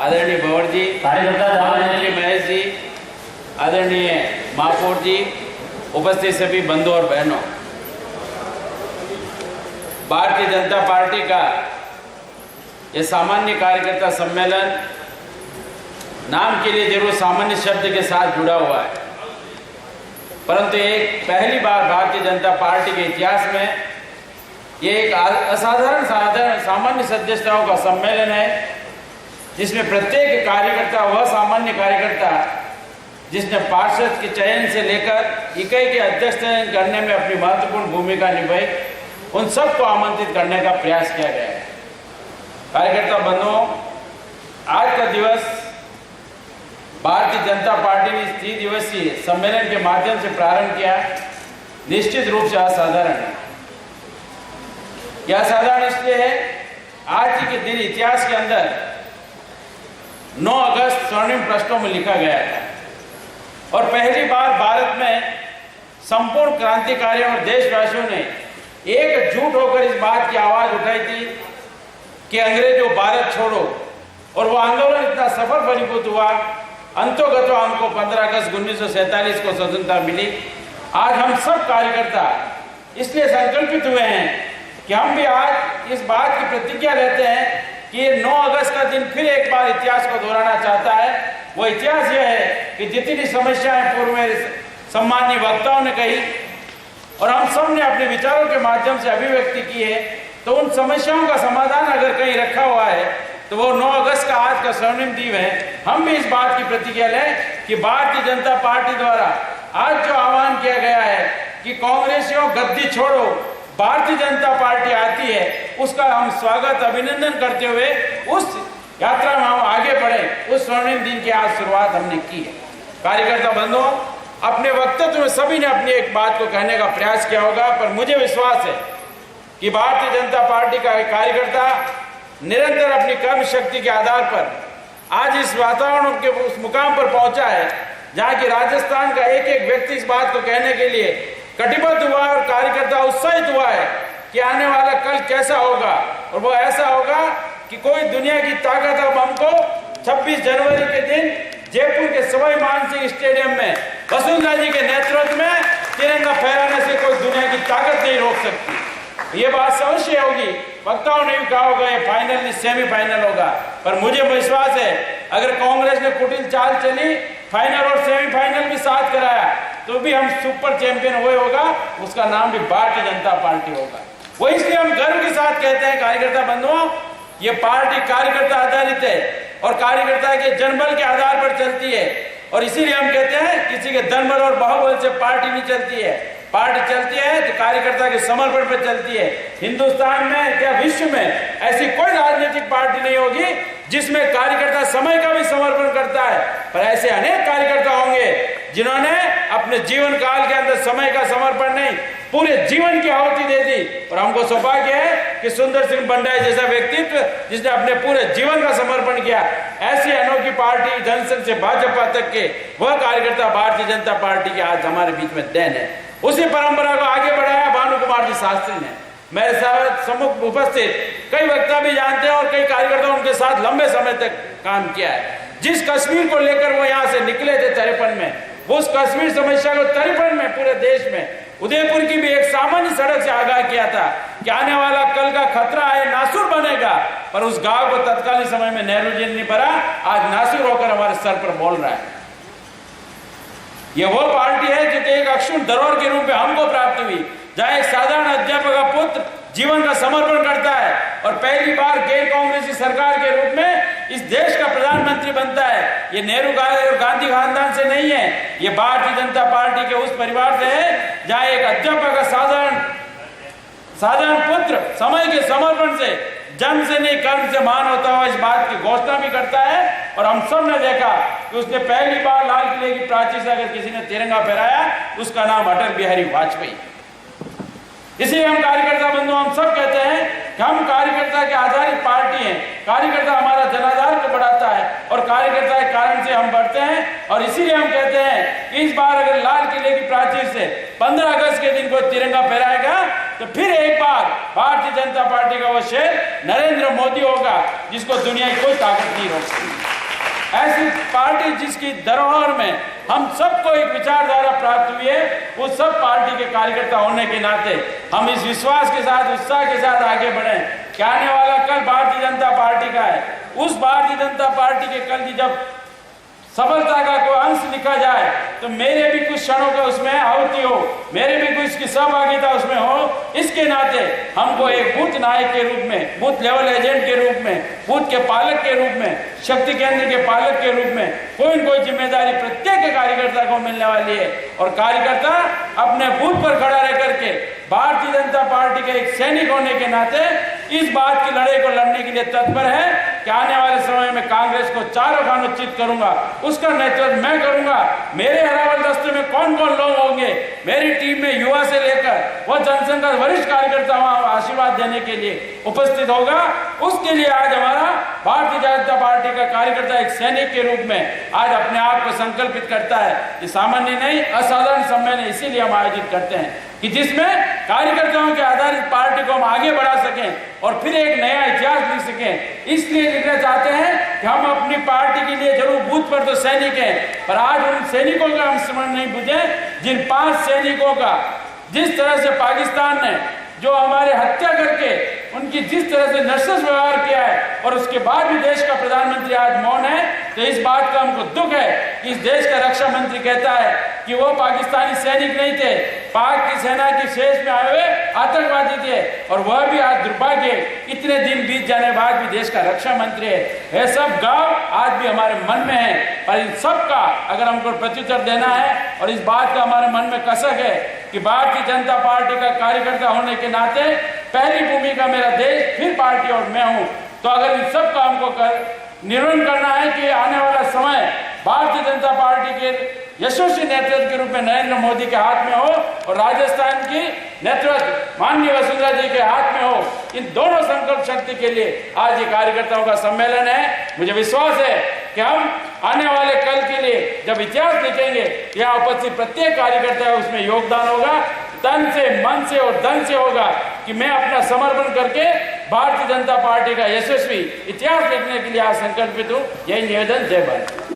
आदरणीय भंवर जी, आदरणीय महेश जी, आदरणीय महापौर जी, उपस्थित सभी बंधु और बहनों, भारतीय जनता पार्टी का ये सामान्य कार्यकर्ता सम्मेलन नाम के लिए जरूर सामान्य शब्द के साथ जुड़ा हुआ है, परंतु एक पहली बार भारतीय जनता पार्टी के इतिहास में ये एक असाधारण सामान्य सदस्यताओं का सम्मेलन है, जिसमें प्रत्येक कार्यकर्ता, वह सामान्य कार्यकर्ता जिसने पार्षद के चयन से लेकर इकाई के अध्यक्ष करने में अपनी महत्वपूर्ण भूमिका निभाई, उन सबको आमंत्रित करने का प्रयास किया गया है। कार्यकर्ता बंधुओं, आज का दिवस भारतीय जनता पार्टी ने 3 दिवसीय सम्मेलन के माध्यम से प्रारंभ किया, निश्चित रूप से असाधारण है। यह असाधारण इसलिए है, आज के दिन इतिहास के अंदर 9 अगस्त स्वर्णिम पृष्ठों में लिखा गया था और पहली बार भारत में संपूर्ण क्रांतिकारियों और देशवासियों ने एकजुट होकर इस बात की आवाज उठाई थी कि अंग्रेजों भारत छोड़ो, और वो आंदोलन इतना सफल फलीभूत हुआ, अंतोगतो हमको 15 अगस्त 1947 को स्वतंत्रता मिली। आज हम सब कार्यकर्ता इसलिए संकल्पित हुए हैं कि हम भी आज इस बात की प्रतिज्ञा लेते हैं कि 9 अगस्त का दिन फिर एक बार इतिहास को दोहराना चाहता है। वो इतिहास यह है कि जितनी समस्याएं पूर्व में सम्मानीय वक्ताओं ने कही और हम सब ने अपने विचारों के माध्यम से अभिव्यक्ति की है, तो उन समस्याओं का समाधान अगर कहीं रखा हुआ है तो वो 9 अगस्त का आज का स्वर्णिम दिन है। हम भी इस बात की प्रतिज्ञा लें कि भारतीय जनता पार्टी द्वारा आज जो आह्वान किया गया है कि कांग्रेसियों गद्दी छोड़ो, भारतीय जनता पार्टी आती है, उसका हम स्वागत अभिनंदन करते हुए उस यात्रा में हम आगे बढ़े। उस स्वर्णिम दिन की आज शुरुआत हमने की है। कार्यकर्ता बंधुओं, अपने वक्तव्य में सभी ने अपनी एक बात को कहने का प्रयास किया होगा, पर मुझे विश्वास है कि भारतीय जनता पार्टी का एक कार्यकर्ता निरंतर अपनी कर्म शक्ति के आधार पर आज इस वातावरण के उस मुकाम पर पहुंचा है जहां की राजस्थान का एक एक व्यक्ति इस बात को कहने के लिए कटिबद्ध हुआ और कार्यकर्ता उत्साहित हुआ है कि आने वाला कल कैसा होगा, और वो ऐसा होगा कि कोई दुनिया की ताकत अब हमको 26 जनवरी के दिन जयपुर के सवाई मानसिंह स्टेडियम में वसुंधरा जी के नेतृत्व में तिरंगा फहराने से कोई दुनिया की ताकत नहीं रोक सकती। ये बात अवश्य होगी। वक्ताओं ने भी कहा होगा ये फाइनल नहीं सेमीफाइनल होगा, पर मुझे विश्वास है अगर कांग्रेस ने कुटिल चाल चली, फाइनल और सेमीफाइनल भी साथ कराया, तो भी हम सुपर चैंपियन हुए होगा, उसका नाम भी भारतीय जनता पार्टी होगा। वो इसलिए हम गर्व के साथ कहते हैं कार्यकर्ता बंधुओं, ये पार्टी कार्यकर्ता आधारित है और कार्यकर्ता के जनबल के आधार पर चलती है, और इसीलिए हम कहते हैं किसी के धनबल और बाहुबल से पार्टी नहीं चलती है। पार्टी चलती है तो कार्यकर्ता के समर्पण पर चलती है। हिंदुस्तान में क्या विश्व में ऐसी कोई राजनीतिक पार्टी नहीं होगी जिसमें कार्यकर्ता समय का भी समर्पण करता है, पर ऐसे अनेक कार्यकर्ता होंगे जिन्होंने अपने जीवन काल के अंदर समय का समर्पण नहीं, पूरे जीवन की आहुति दे दी। और हमको सौभाग्य है कि सुंदर सिंह बंडाई जैसा व्यक्तित्व जिसने अपने पूरे जीवन का समर्पण किया, ऐसी अनोखी पार्टी जनसंघ से भाजपा तक के वह कार्यकर्ता भारतीय जनता पार्टी के आज हमारे बीच में देन है। उसी परंपरा को आगे बढ़ाया भानु कुमार जी शास्त्री ने। मेरे साथ सम्मुख उपस्थित कई वक्ता भी जानते हैं और कई कार्यकर्ता उनके साथ लंबे समय तक काम किया है। जिस कश्मीर को लेकर वो यहाँ से निकले थे 53 में, वो उस कश्मीर समस्या को 53 में पूरे देश में उदयपुर की भी एक सामान्य सड़क से आगाह किया था कि आने वाला कल का खतरा है, नासुर बनेगा, पर उस गांव को तत्कालीन समय में नेहरू जी ने भरा, आज नासुर होकर हमारे सर पर बोल रहा है। ये वो पार्टी है जो एक अक्षुण्ण धरोहर के रूप में हमको प्राप्त हुई, जहां एक साधारण अध्यापक का पुत्र जीवन का समर्पण करता है और पहली बार गैर कांग्रेसी सरकार के रूप में इस देश का प्रधानमंत्री बनता है। ये नेहरू और गांधी खानदान से नहीं है, ये भारतीय जनता पार्टी के उस परिवार से है जहां एक अध्यापक का साधारण पुत्र समय के समर्पण से, जन्म से नहीं कर्म से महान होता हुआ इस बात की घोषणा भी करता है। और हम सब ने देखा कि उसने पहली बार लाल किले की प्राचीर से अगर किसी ने तिरंगा फहराया, उसका नाम अटल बिहारी वाजपेयी। इसलिए हम कार्यकर्ता बंधु हम सब कहते हैं कि हम कार्यकर्ता के आधारित पार्टी हैं। कार्यकर्ता हमारा जनाधार को बढ़ाता है और कार्यकर्ता के कारण से हम बढ़ते हैं। और इसीलिए हम कहते हैं कि इस बार अगर लाल किले की प्राचीर से 15 अगस्त के दिन को तिरंगा फहराएगा तो फिर एक बार भारतीय जनता पार्टी का वो शेर नरेंद्र मोदी होगा, जिसको दुनिया की कोई ताकत नहीं रोक सकती। ऐसी पार्टी जिसकी धरोहर में हम सबको एक विचारधारा प्राप्त हुई है, उस सब पार्टी के कार्यकर्ता होने के नाते हम इस विश्वास के साथ, उत्साह के साथ आगे बढ़े कि आने वाला कल भारतीय जनता पार्टी का है। उस भारतीय जनता पार्टी के कल की जब सफलता का कोई अंश लिखा जाए तो मेरे भी कुछ क्षणों का उसमें आहुति हो, मेरे भी कुछ की सहभागिता उसमें हो। इसके नाते हमको एक बूथ नायक के रूप में, बूथ लेवल एजेंट के रूप में, बूथ के पालक के रूप में, शक्ति केंद्र के पालक के रूप में कोई न कोई जिम्मेदारी प्रत्येक कार्यकर्ता को मिलने वाली है। और कार्यकर्ता अपने बूथ पर खड़ा रह करके भारतीय जनता पार्टी के एक सैनिक होने के नाते इस बात की लड़ाई को लड़ने के लिए तत्पर है कि आने वाले समय में कांग्रेस को चारों खानों चित करूंगा, उसका नेतृत्व मैं करूंगा। मेरे अरावल दस्ते में कौन कौन लोग होंगे, मेरी टीम में युवा से लेकर वह जनसंघ का वरिष्ठ कार्यकर्ता वहां आशीर्वाद देने के लिए उपस्थित होगा। उसके लिए आज हमारा भारतीय जनता पार्टी का कार्यकर्ता एक सैनिक के रूप में आज अपने आप को संकल्पित करता है। ये सामान्य नहीं, असाधारण सम्मेलन इसीलिए हम आयोजित करते हैं कि जिसमें कार्यकर्ताओं के आधारित पार्टी को हम आगे बढ़ा सकें और फिर एक नया इतिहास लिख सकें। इसलिए लिखना चाहते हैं कि हम अपनी पार्टी के लिए जरूर बूथ पर तो सैनिक हैं, पर आज उन सैनिकों का हम स्मरण नहीं भूलें जिन 5 सैनिकों का जिस तरह से पाकिस्तान ने जो हमारे हत्या करके उनकी जिस तरह से नरसंस व्यवहार किया है और उसके बाद भी देश का प्रधानमंत्री आज मौन है, तो इस बात का हमको दुख है कि इस देश का रक्षा मंत्री कहता है कि वो पाकिस्तानी सैनिक नहीं थे, पाक की सेना की शेष में आए हुए आतंकवादी थे। और वह भी आज दुर्भाग्य इतने दिन बीत जाने बाद भी देश का रक्षा मंत्री है। यह सब गाँव आज भी हमारे मन में है, पर इन सब का अगर हमको प्रत्युत्तर देना है और इस बात का हमारे मन में कसक है कि भारतीय जनता पार्टी का कार्यकर्ता होने के नाते पहली भूमिका मेरा देश, फिर पार्टी और मैं हूं। तो अगर इन सब का हमको निर्णय करना है कि आने वाला समय भारतीय जनता पार्टी के यशस्वी नेतृत्व के रूप में नरेंद्र मोदी के हाथ में हो और राजस्थान की नेतृत्व माननीय वसुंधरा जी के हाथ में हो, इन दोनों संकल्प शक्ति के लिए आज ये कार्यकर्ताओं का सम्मेलन है। मुझे विश्वास है कि हम आने वाले कल के लिए जब इतिहास लिखेंगे, यहाँ उपस्थित प्रत्येक कार्यकर्ता है उसमें योगदान होगा, तन से, मन से और धन से होगा कि मैं अपना समर्पण करके भारतीय जनता पार्टी का यशस्वी इतिहास लिखने के लिए आज संकल्पित हूँ। यही निवेदन। जय भारत।